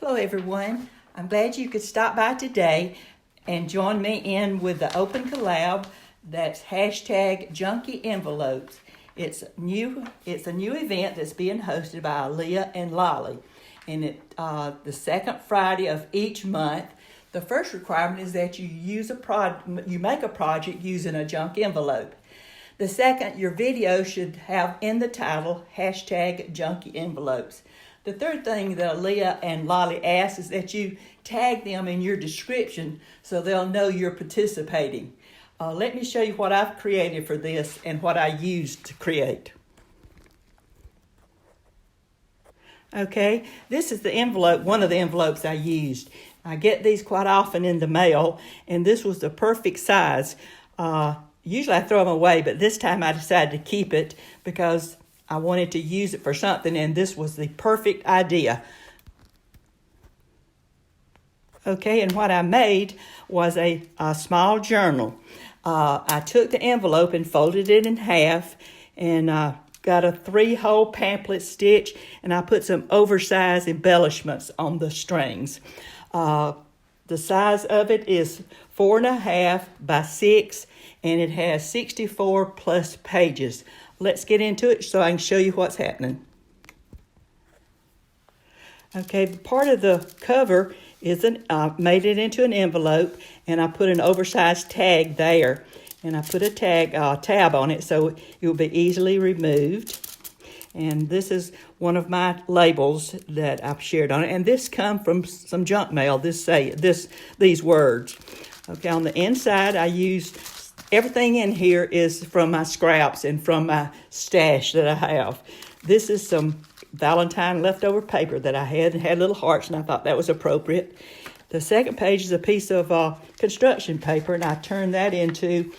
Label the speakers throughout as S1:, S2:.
S1: Hello everyone. I'm glad you could stop by today and join me in with the open collab that's hashtag Junkie Envelopes. It's a new event that's being hosted by Aaliyah and Lolly. And the second Friday of each month. The first requirement is that you make a project using a junk envelope. The second, your video should have in the title hashtag Junkie Envelopes. The third thing that Aaliyah and Lolly ask is that you tag them in your description so they'll know you're participating. Let me show you what I've created for this and what I used to create. Okay, this is the envelope, one of the envelopes I used. I get these quite often in the mail, and this was the perfect size. Usually I throw them away, but this time I decided to keep it because I wanted to use it for something, and this was the perfect idea. Okay, and what I made was a small journal. I took the envelope and folded it in half, and got a 3-hole pamphlet stitch, and I put some oversized embellishments on the strings. The size of it is 4.5 by 6, and it has 64 plus pages. Let's get into it so I can show you what's happening. Okay, part of the cover is made it into an envelope, and I put an oversized tag there. And I put a tab on it so it will be easily removed. And this is one of my labels that I've shared on it. And this comes from some junk mail. These words. Okay, on the inside I used everything in here is from my scraps and from my stash that I have. This is some Valentine leftover paper that I had, and had little hearts, and I thought that was appropriate. The second page is a piece of construction paper, and I turned that into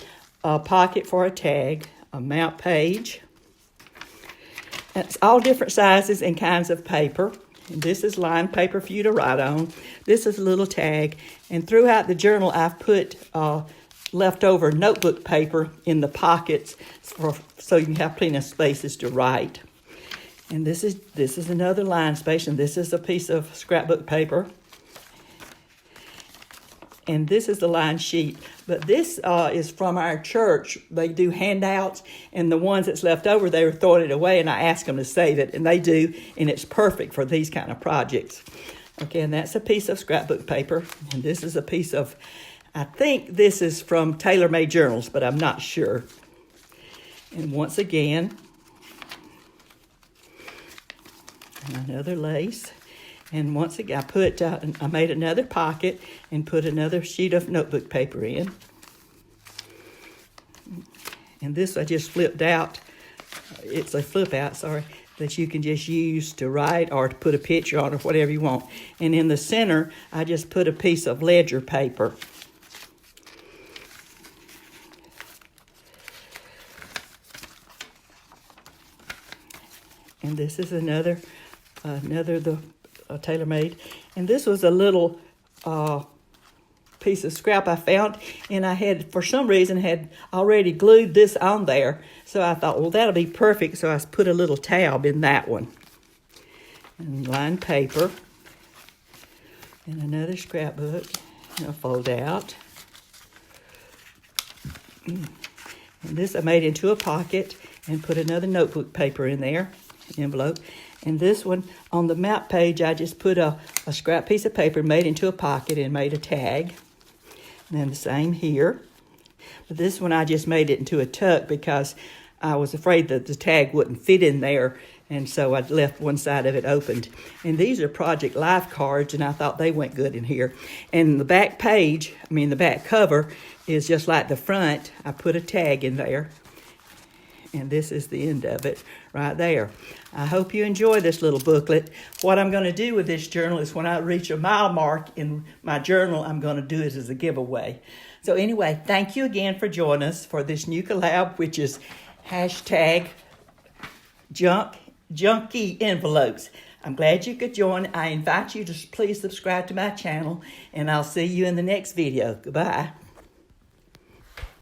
S1: a pocket for a tag, a mount page. It's all different sizes and kinds of paper. And this is lined paper for you to write on. This is a little tag. And throughout the journal, I've put leftover notebook paper in the pockets so you can have plenty of spaces to write. And this is another line space, and this is a piece of scrapbook paper. And this is the line sheet. But this is from our church. They do handouts, and the ones that's left over, they were throwing it away, and I asked them to save it, and they do, and it's perfect for these kind of projects. Okay, and that's a piece of scrapbook paper, and this is a piece of, I think this is from tailor-made journals, but I'm not sure. And once again, another lace. And once again, I made another pocket and put another sheet of notebook paper in. And this I just flipped out. It's a flip out, that you can just use to write or to put a picture on or whatever you want. And in the center, I just put a piece of ledger paper. And this is another tailor-made, and this was a little piece of scrap I found, and I had, for some reason, had already glued this on there, so I thought, well, that'll be perfect, so I put a little tab in that one. And lined paper, and another scrapbook, and I'll fold out. And this I made into a pocket, and put another notebook paper in there, envelope. And this one, on the map page, I just put a scrap piece of paper, made into a pocket, and made a tag. And then the same here. But this one, I just made it into a tuck because I was afraid that the tag wouldn't fit in there, and so I left one side of it opened. And these are Project Life cards, and I thought they went good in here. And the back page, the back cover, is just like the front. I put a tag in there. And this is the end of it right there. I hope you enjoy this little booklet. What I'm going to do with this journal is when I reach a mile mark in my journal, I'm going to do it as a giveaway. So anyway, thank you again for joining us for this new collab, which is hashtag Junkie Envelopes. I'm glad you could join. I invite you to please subscribe to my channel, and I'll see you in the next video. Goodbye.